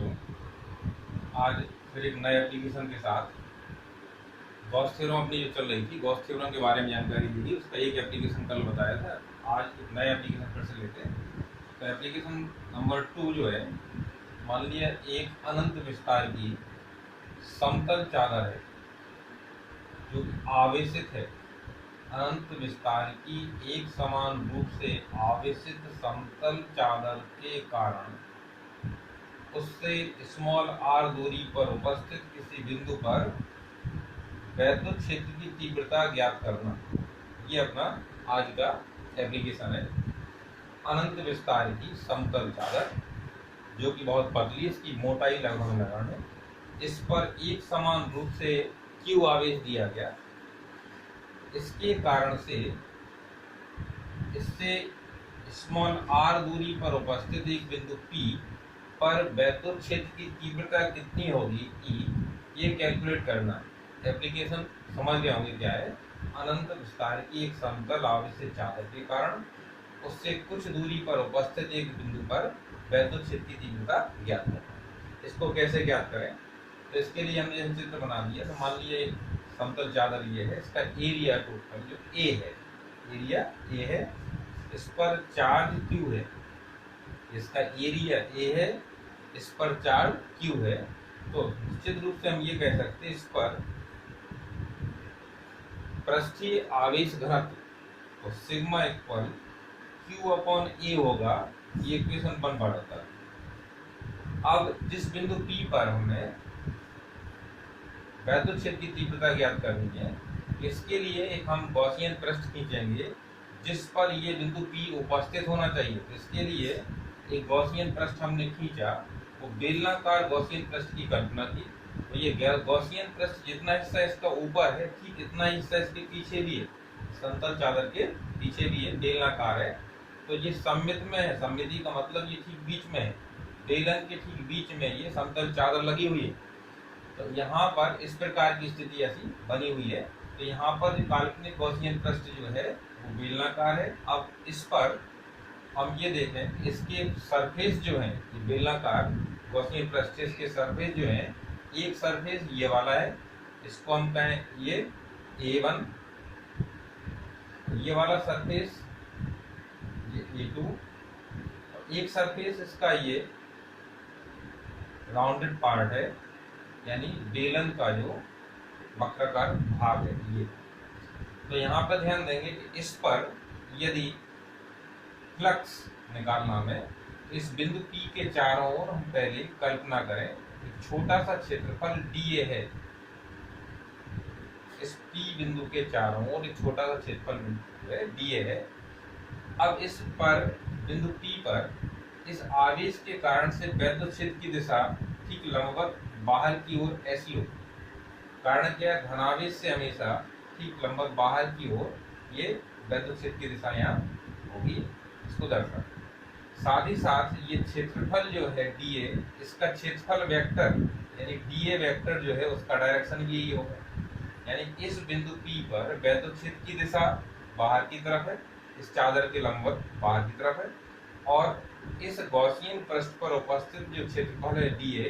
छात्रों, आज फिर एक नए एप्लीकेशन के साथ गॉस थ्योरम अपनी जो चल रही थी, गॉस थ्योरम के बारे में जानकारी दी थी। उसका एक एप्लीकेशन कल बताया था, आज एक नया एप्लीकेशन फिर से लेते हैं। तो एप्लीकेशन नंबर 2 जो है, मान लिया एक अनंत विस्तार की समतल चादर है जो आवेशित है। अनंत विस्तार की एक समान रूप से आवेशित समतल चादर के कारण उससे स्मॉल r दूरी पर उपस्थित किसी बिंदु पर वैद्युत क्षेत्र की तीव्रता ज्ञात करना, ये अपना आज का एप्लीकेशन है। अनंत विस्तार की समतल चादर जो कि बहुत पतली, इसकी मोटाई लगभग है, इस पर एक समान रूप से Q आवेश दिया गया। इसके कारण से इससे स्मॉल r दूरी पर उपस्थित एक बिंदु P पर वैद्युत क्षेत्र की तीव्रता कितनी होगी E, ये कैलकुलेट करना है। एप्लीकेशन समझ गए होंगे क्या है। अनंत विस्तार की एक समतल आवेशित चादर के कारण उससे कुछ दूरी पर उपस्थित एक बिंदु पर वैद्युत क्षेत्र की तीव्रता ज्ञात करना। इसको कैसे ज्ञात करें, तो इसके लिए हमने यह चित्र बना दिया। तो मान लीजिए समतल चादर ये है, इसका एरिया टोटल जो A है, एरिया A है, इस पर चार्ज Q है। इसका एरिया A है, इस पर चार्ज Q है। तो निश्चित रूप से हम ये कह सकते हैं इस पर पृष्ठीय आवेश घनत्व, तो सिग्मा इक्वल Q/A होगा। ये इक्वेशन 1 पढ़ा था। अब जिस बिंदु P पर हमें वैद्युत क्षेत्र की तीव्रता ज्ञात करनी है, इसके लिए एक हम गॉसियन पृष्ठ खींचेंगे जिस पर ये बिंदु P उपस्थित होना चाहिए। तो इसके लिए एक गॉसियन पृष्ठ हमने खींचा, वो बेलनाकार गॉसियन पृष्ठ की कल्पना की। तो ये गॉसियन पृष्ठ जितना हिस्सा इसका ऊपर है, ठीक इतना हिस्सा इसके पीछे भी है, समतल चादर के पीछे भी है, बेलनाकार है। तो ये सममित में है, सममिति का मतलब ये ठीक बीच में है, बेलन के ठीक बीच में ये समतल चादर लगी हुई है। तो यहाँ पर इस प्रकार की स्थिति ऐसी बनी हुई है। तो यहाँ पर काल्पनिक गॉसियन पृष्ठ जो है वो बेलनाकार है। अब इस पर हम ये देखें, इसके सरफेस जो है, ये बेलनाकार गॉसियन पृष्ठ, इसके सरफेस जो है, एक सरफेस ये वाला है, इसको हम कहें ये A1, ये वाला सरफेस ये A2, एक सरफेस इसका ये राउंडेड पार्ट है, यानी बेलन का जो वक्राकार भाग है ये। तो यहाँ पर ध्यान देंगे कि इस पर यदि फ्लक्स निकालना हमें, इस बिंदु P के चारों ओर हम पहले कल्पना करें एक छोटा सा क्षेत्रफल dA है। इस P बिंदु के चारों ओर एक छोटा सा क्षेत्रफल dA है। अब इस पर बिंदु P पर इस आवेश के कारण से वैद्युत क्षेत्र की दिशा ठीक लंबवत बाहर की ओर ऐसी हो। कारण क्या है, धनावेश से हमेशा ठीक लंबवत बाहर की ओर ये वैद्युत क्षेत्र की दिशा यहाँ होगी, इसको दर्शा। साथ ही साथ ये क्षेत्रफल जो है dA, इसका क्षेत्रफल वेक्टर यानी dA वेक्टर जो है उसका डायरेक्शन भी यही होगा। यानी इस बिंदु P पर वैद्युत क्षेत्र की दिशा बाहर की तरफ है, इस चादर के लंबवत बाहर की तरफ है, और इस गॉसियन पृष्ठ पर उपस्थित जो क्षेत्रफल है dA,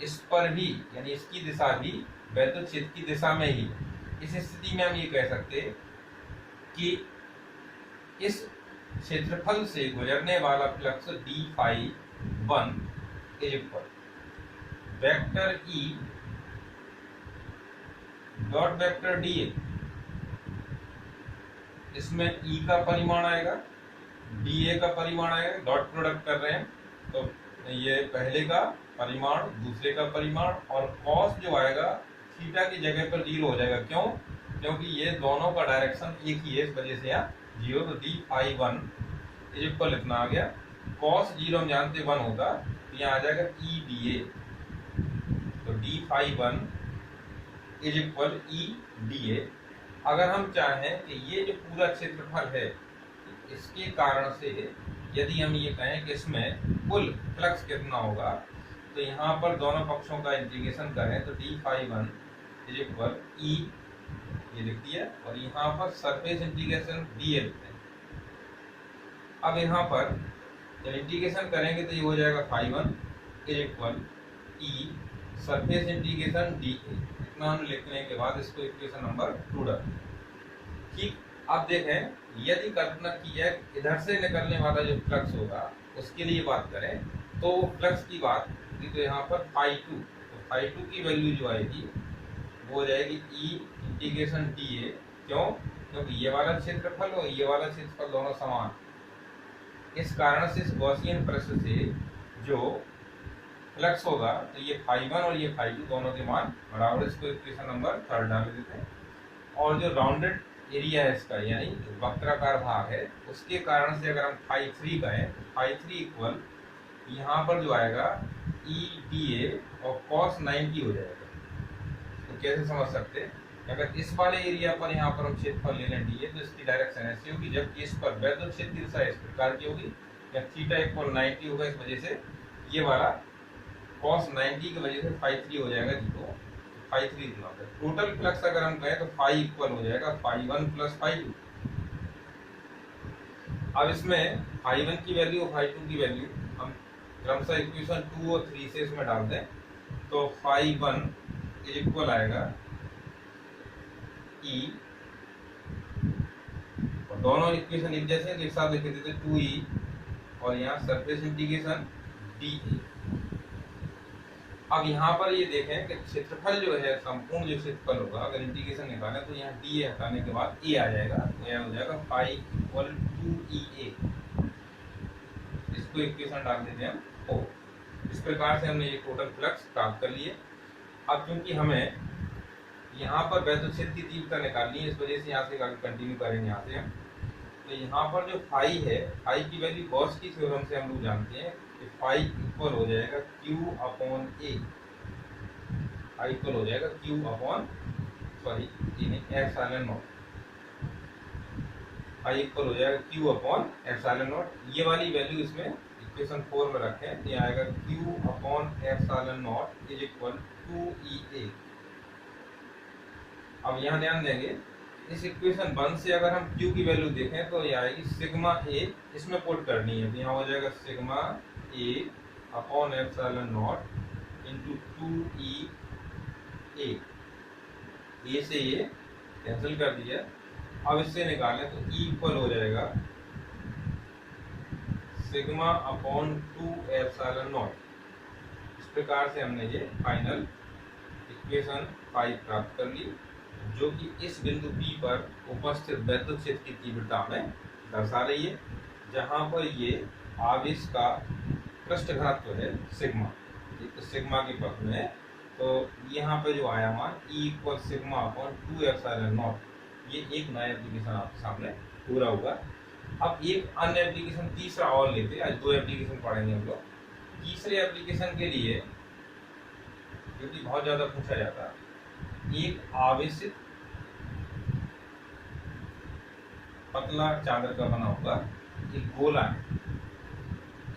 इस पर भी यानी इसकी दिशा भी वैद्युत क्षेत्र की दिशा में ही। इस स्थिति में हम ये कह सकते हैं कि इस क्षेत्रफल से गुजरने वाला flux d∅1 is equal vector E dot vector dA। इसमें E का परिमाण आएगा, dA का परिमाण आएगा, डॉट प्रोडक्ट कर रहे हैं तो ये पहले का परिमाण, दूसरे का परिमाण, और कॉस जो आएगा थीटा की जगह पर 0 हो जाएगा। क्यों? क्योंकि ये दोनों का डायरेक्शन एक ही है, इस वजह से यहाँ 0। तो d∅1 इज इक्वल इतना आ गया, cos 0 हम जानते 1 होगा, तो यहाँ आ जाएगा EdA। तो d∅1 इज इक्वल EdA। अगर हम चाहें कि ये जो पूरा क्षेत्रफल है, इसके कारण से यदि हम ये कहें कि इसमें कुल फ्लक्स कितना होगा, तो यहाँ पर दोनों पक्षों का इंटीग्रेशन करें तो d∅1 इज इक्वल E ये लिख दिया, और यहाँ पर सरफेस इंटीग्रेशन dA लिखते हैं। अब यहाँ पर जब इंटीग्रेशन करेंगे तो ये हो जाएगा ∅1 is equal E surface integration D A, इतना हम लिखने के बाद इसको इक्वेशन नंबर 2 डाल। ठीक, अब देखें यदि कल्पना की जाए इधर से निकलने वाला जो फ्लक्स होगा उसके लिए बात करें तो फ्लक्स की बात की तो यहाँ पर φ2, तो φ2 की वैल्यू जो आएगी वो हो जाएगी ई इंटीग्रेशन डी ए। क्यों? क्योंकि ये वाला क्षेत्रफल और ये वाला क्षेत्रफल दोनों समान, इस कारण से इस गॉसियन प्रश्न से जो फ्लक्स होगा तो ये φ1 और ये φ2 दोनों के मान बराबर, इसको इक्वेशन नंबर 3 डाल देते हैं। और जो राउंडेड एरिया है इसका यानी वक्राकार भाग है उसके कारण से अगर हम φ3 कहें तो φ3 इक्वल यहाँ पर जो आएगा ई डी ए और cos 90 हो जाएगा। तो कैसे समझ सकते हैं, अगर इस वाले एरिया पर यहाँ पर हम क्षेत्रफल ले लें डी ए तो इसकी डायरेक्शन ऐसी होगी, जबकि इस पर वैद्युत क्षेत्र की दिशा इस प्रकार की होगी या थीटा इक्वल 90 होगा, इस वजह से ये वाला cos 90 की वजह से φ3 हो जाएगा जीरो, φ3 इतना होगा। टोटल फ्लक्स अगर हम कहें तो φ इक्वल हो जाएगा φ1 प्लस φ2। अब इसमें φ1 की वैल्यू और φ2 की वैल्यू हम क्रमशः इक्वेशन 2 और 3 से इसमें डाल दें तो φ1 इक्वल आएगा ई, और दोनों इक्वेशन एक जैसे एक साथ लिखे देते 2e और यहाँ सरफेस इंटीग्रेशन डी ए। अब यहाँ पर ये देखें कि क्षेत्रफल जो है संपूर्ण जो क्षेत्रफल होगा अगर इंटीग्रेशन निकालें तो यहाँ डी ए हटाने के बाद ए आ जाएगा, तो यहाँ हो जाएगा φ इक्वल 2EA। इसको इक्वेशन डाल देते हैं हम 4। इस प्रकार से हमने ये टोटल फ्लक्स प्राप्त कर लिए। अब क्योंकि हमें यहाँ पर वैद्युत क्षेत्र की तीव्रता निकालनी है, इस वजह से यहाँ से कंटिन्यू करेंगे यहाँ से हम। तो यहाँ पर जो φ है, φ की वैल्यू गॉस की थ्योरम से हम लोग जानते हैं कि φ इक्वल हो जाएगा Q अपॉन A, φ इक्वल हो जाएगा Q upon epsilon naught, φ equal हो जाएगा Q अपॉन एप्सिलॉन नॉट। ये वाली वैल्यू इसमें इक्वेशन 4 में रखें तो ये आएगा Q upon epsilon not is equal 2EA। अब यहाँ ध्यान देंगे इस इक्वेशन 1 से अगर हम Q की वैल्यू देखें तो ये आएगी सिग्मा A, इसमें पुट करनी है तो यहाँ हो जाएगा sigma A upon epsilon not into 2EA। ए से ये कैंसिल कर दिया। अब इससे निकालें तो E इक्वल हो जाएगा सिग्मा अपॉन 2 एप्सिलॉन नॉट। इस प्रकार से हमने ये फाइनल इक्वेशन 5 प्राप्त कर ली, जो कि इस बिंदु P पर उपस्थित वैद्युत क्षेत्र की तीव्रता में दर्शा रही है, जहां पर ये आवेश का पृष्ठ घनत्व है सिग्मा, तो सिग्मा के पक्ष में है। तो यहाँ पे जो आया मान E equal sigma upon 2 epsilon not, ये एक नया एप्लीकेशन आपके सामने पूरा होगा। अब एक अन्य एप्लीकेशन तीसरा और लेते हैं, आज 2 एप्लीकेशन पढ़ेंगे हम लोग। तीसरे एप्लीकेशन के लिए क्योंकि बहुत ज्यादा पूछा जाता है, एक आवेशित पतला चादर का बना हुआ एक गोला है,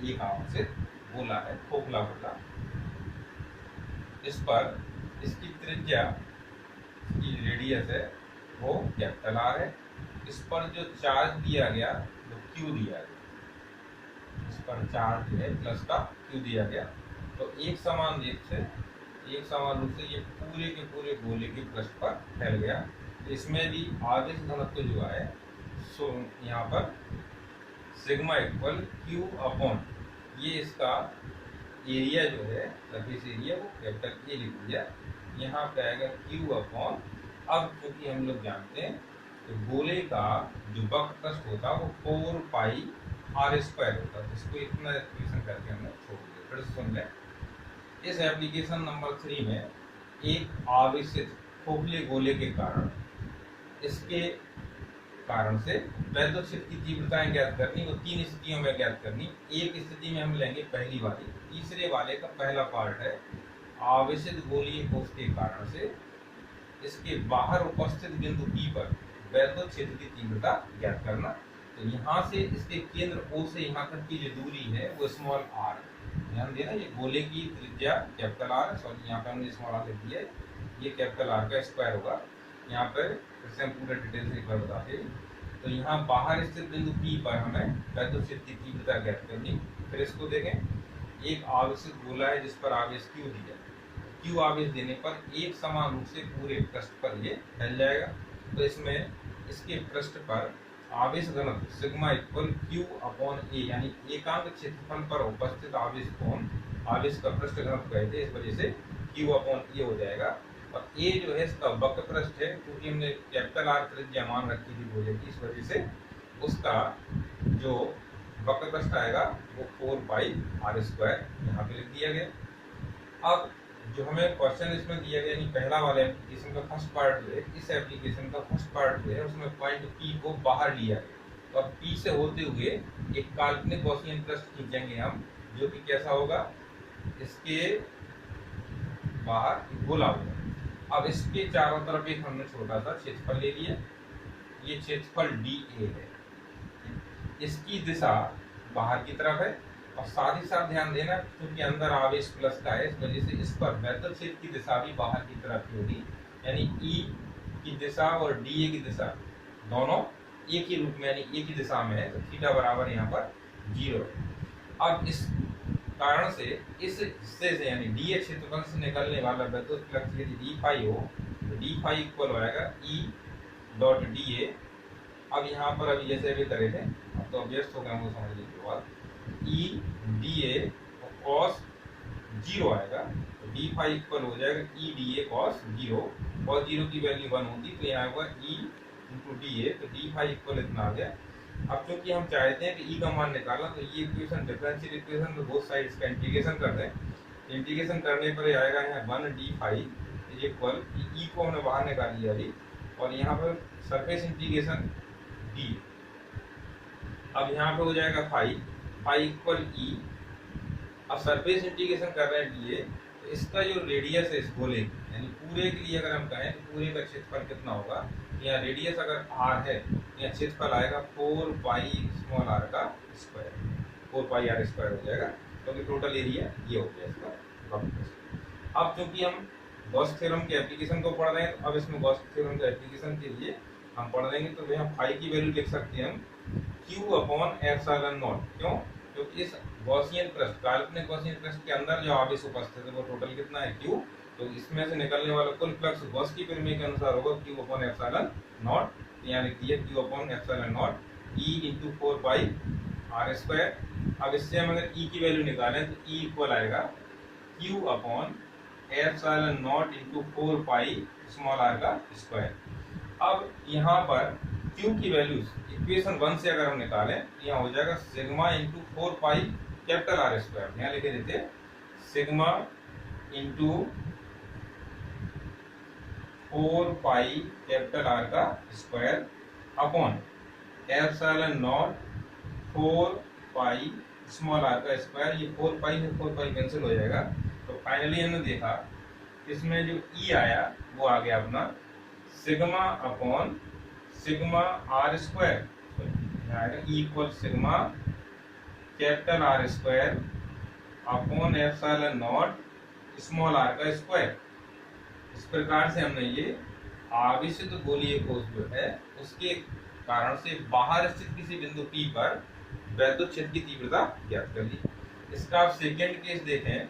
एक आवेशित गोला है खोखला गोला। इस पर इसकी त्रिज्या की रेडियस है वो कैपिटल R है। इस पर जो चार्ज दिया गया वो Q दिया गया, इस पर चार्ज है प्लस का Q दिया गया। तो एक समान रूप से ये पूरे के पूरे गोले के पृष्ठ पर फैल गया। इसमें भी आवेश घनत्व जो है सो यहाँ पर सिग्मा इक्वल Q अपॉन ये इसका एरिया जो है सरफेस एरिया वो कैपिटल A लिख दिया, यहाँ पे आएगा Q अपॉन। अब क्योंकि हम लोग जानते हैं तो गोले का जो वक्र पृष्ठ होता है वो 4 पाई R स्क्वायर होता है, इसको इतना एक्सप्रेशन करके हमने छोड़ दिया। फिर सुन लें, इस एप्लीकेशन नंबर 3 में एक आवेशित खोखले गोले के कारण इसके कारण से वैद्युत क्षेत्र की तीव्रताएं ज्ञात करनी, वो 3 स्थितियों में ज्ञात करनी। एक स्थिति में हम लेंगे पहली वाली, तीसरे वाले का पहला पार्ट है आवेशित गोलीय कोश के कारण से इसके बाहर उपस्थित बिंदु P पर वैद्युत क्षेत्र की तीव्रता ज्ञात करना। तो यहाँ से इसके केंद्र O से यहाँ तक की जो दूरी है वो स्मॉल r है। ध्यान देना ये गोले की त्रिज्या कैपिटल R, सॉरी यहाँ पे हमने स्मॉल r लिख दिया है, ये कैपिटल R का स्क्वायर होगा। यहाँ पर फिर से हम पूरा डिटेल से एक बार बताते हैं। तो यहाँ बाहर स्थित बिंदु P पर हमें वैद्युत क्षेत्र की तीव्रता ज्ञात करनी। फिर इसको देखें, एक आवेशित गोला है जिस पर आवेश Q दिया, Q आवेश देने पर एक समान रूप से पूरे पृष्ठ पर ये फैल जाएगा। तो इसमें इसके पृष्ठ पर आवेश घनत्व sigma equal Q upon A, यानी एकांक क्षेत्रफल पर उपस्थित आवेश कौन आवेश का पृष्ठ घनत्व कहते हैं, इस वजह से Q अपॉन A हो जाएगा। और A जो है इसका वक्र पृष्ठ है, क्योंकि हमने कैपिटल R त्रिज्या मान रखी थी गोले की, इस वजह से उसका जो वक्र पृष्ठ आएगा वो 4 पाई R स्क्वायर यहाँ पे लिख दिया गया। अब जो हमें क्वेश्चन इसमें दिया गया, यानी पहला वाला एप्लीकेशन का फर्स्ट पार्ट जो है, इस एप्लीकेशन का फर्स्ट पार्ट जो है उसमें पॉइंट P को बाहर लिया गया। तो अब P से होते हुए एक काल्पनिक गॉसियन पृष्ठ खींचेंगे हम, जो कि कैसा होगा, इसके बाहर गोला होगा। अब इसके चारों तरफ एक हमने छोटा सा क्षेत्रफल ले लिया, ये क्षेत्रफल DA है, इसकी दिशा बाहर की तरफ है। और साथ ही साथ ध्यान देना, क्योंकि अंदर आवेश प्लस का है, इस वजह से इस पर वैद्युत क्षेत्र की दिशा भी बाहर की तरफ की होगी, यानी E की दिशा और DA की दिशा दोनों एक ही रूप में, यानी एक ही दिशा में है। तो थीटा बराबर यहाँ पर 0। अब इस कारण से इस हिस्से से, यानी DA क्षेत्रफल से निकलने वाला वैद्युत फ्लक्स यदि d फाई हो, तो d फाई इक्वल हो जाएगा E डॉट DA। अब यहाँ पर अभी जैसे अभी करे थे, अब तो अभ्यस्त हो गया, हमको समझ लीजिए बात, E DA cos 0 आएगा, तो d फाई इक्वल हो जाएगा E DA cos 0, cos 0 की वैल्यू 1 होगी, तो यहाँ होगा E इंटू DA, तो d फाई इक्वल इतना आ गया। अब क्योंकि हम चाहते हैं कि E का मान निकालना, तो ये इक्वेशन डिफरेंशियल इक्वेशन में बोथ साइड्स का इंटीग्रेशन कर दें। इंटीग्रेशन करने पर आएगा यहाँ 1 d फाई इक्वल, E को हमने बाहर निकाल लिया अभी, और यहाँ पर सरफेस इंटीग्रेशन D। अब यहाँ पे हो जाएगा फाई इक्वल E। अब सरफेस इंटीग्रेशन कर रहे हैं DA, तो इसका जो रेडियस है इस गोले, यानी पूरे के लिए अगर हम कहें तो पूरे का क्षेत्रफल कितना होगा, यहाँ रेडियस अगर R है, यहाँ क्षेत्रफल आएगा 4 पाई स्मॉल r का स्क्वायर, 4 पाई R स्क्वायर हो जाएगा, क्योंकि टोटल एरिया ये हो गया इसका। अब क्योंकि हम गॉस थ्योरम के एप्लीकेशन को पढ़ रहे हैं, तो अब इसमें गॉस थ्योरम के एप्लीकेशन के लिए हम पढ़ देंगे, तो यहाँ फाई की वैल्यू लिख सकते हैं हम Q अपॉन एप्सिलॉन नॉट। क्यों? क्योंकि इस गॉसियन पृष्ठ, काल्पनिक गॉसियन पृष्ठ के अंदर जो आवेश उपस्थित है वो टोटल कितना है Q, तो इसमें से निकलने वाला कुल फ्लक्स गॉस की प्रमेय के अनुसार होगा Q अपॉन एप्सिलॉन नॉट, यहाँ लिख दिया Q upon epsilon not E into 4 pi R square. अब इससे हम अगर E की वैल्यू निकालें तो E इक्वल आएगा Q upon epsilon not into 4 pi small r का स्क्वायर। अब यहाँ पर Q की वैल्यूज इक्वेशन 1 से अगर हम निकालें, यहाँ हो जाएगा sigma into 4 pi capital R square, यहाँ लिखे देते हैं sigma into 4 pi capital R का square upon epsilon not 4 pi small r का स्क्वायर। ये 4 पाई से 4 पाई कैंसिल हो जाएगा, तो फाइनली हमने देखा इसमें जो E आया वो आ गया अपना sigma upon sigma R square, आएगा E equal sigma capital R square upon epsilon not small r का स्क्वायर। इस प्रकार से हमने ये आवेशित गोलीय कोश जो है उसके कारण से बाहर स्थित किसी बिंदु P पर वैद्युत क्षेत्र की तीव्रता ज्ञात कर ली। इसका आप सेकेंड केस देखें,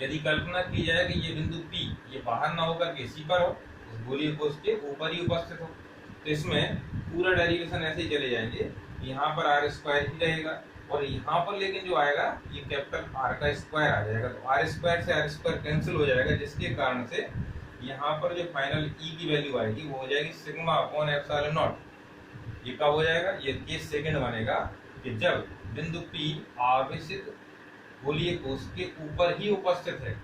यदि कल्पना की जाए कि ये बिंदु P ये बाहर ना होकर के C पर हो, इस गोलीय कोश के ऊपर ही उपस्थित हो, तो इसमें पूरा डेरिवेशन ऐसे ही चले जाएंगे, यहाँ पर R स्क्वायर ही रहेगा, और यहाँ पर लेकिन जो आएगा ये कैपिटल R का स्क्वायर आ जाएगा, तो R स्क्वायर से R स्क्वायर कैंसिल हो जाएगा, जिसके कारण से यहाँ पर जो फाइनल E की वैल्यू आएगी वो हो जाएगी सिग्मा अपॉन एप्सिलॉन नॉट। ये कब हो जाएगा, ये केस सेकंड बनेगा कि जब बिंदु P आवेशित गोलीय कोश के ऊपर ही उपस्थित है,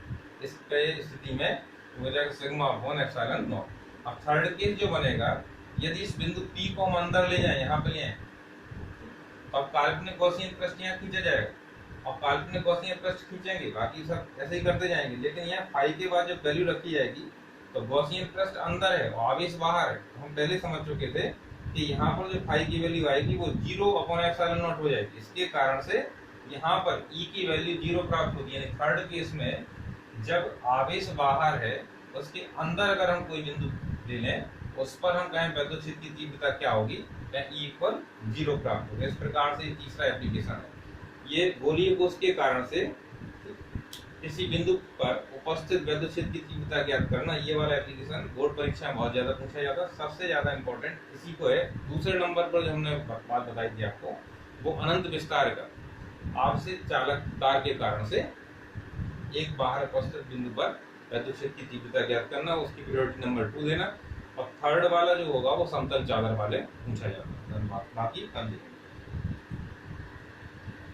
इस स्थिति में हो जाएगा सिग्मा अपॉन एप्सिलॉन नॉट। अब थर्ड केस जो बनेगा, यदि इस बिंदु P को हम अंदर ले जाएं, यहाँ पे ले आए, अब काल्पनिक गॉसियन पृष्ठ यहाँ खींचा जाएगा, और काल्पनिक गॉसियन पृष्ठ खींचेंगे, बाकी सब ऐसे ही करते जाएंगे, लेकिन यहाँ फाई के बाद जब वैल्यू रखी जाएगी तो गॉसियन पृष्ठ अंदर है और आवेश बाहर है। तो हम पहले समझ चुके थे कि यहाँ पर जो फाई की वैल्यू आएगी वो 0 अपॉन एप्सिलॉन नॉट हो जाएगी, इसके कारण से यहाँ पर E की वैल्यू 0 प्राप्त होगी। यानी थर्ड केस में जब आवेश बाहर है उसके अंदर अगर हम कोई बिंदु ले लें, उस पर हम कहें वैद्युत क्षेत्र की तीव्रता क्या होगी, E इक्वल 0 प्राप्त होगा। इस प्रकार से तीसरा एप्लीकेशन है। ये गोलीय कोष के कारण से किसी बिंदु पर उपस्थित वैद्युत क्षेत्र की तीव्रता ज्ञात करना, ये वाला एप्लीकेशन बोर्ड परीक्षा में बहुत ज्यादा पूछा जाता है। सबसे ज्यादा इंपॉर्टेंट इसी को है। दूसरे नंबर पर जो हमने बात बताई थी आपको, वो अनंत विस्तार का आपसे चालक तार के कारण से एक बाहर उपस्थित बिंदु पर वैद्युत क्षेत्र की तीव्रता ज्ञात करना, उसकी प्रायोरिटी नंबर 2 देना। और थर्ड वाला जो होगा वो समतल चादर वाले पूछा जाता है। बाकी कम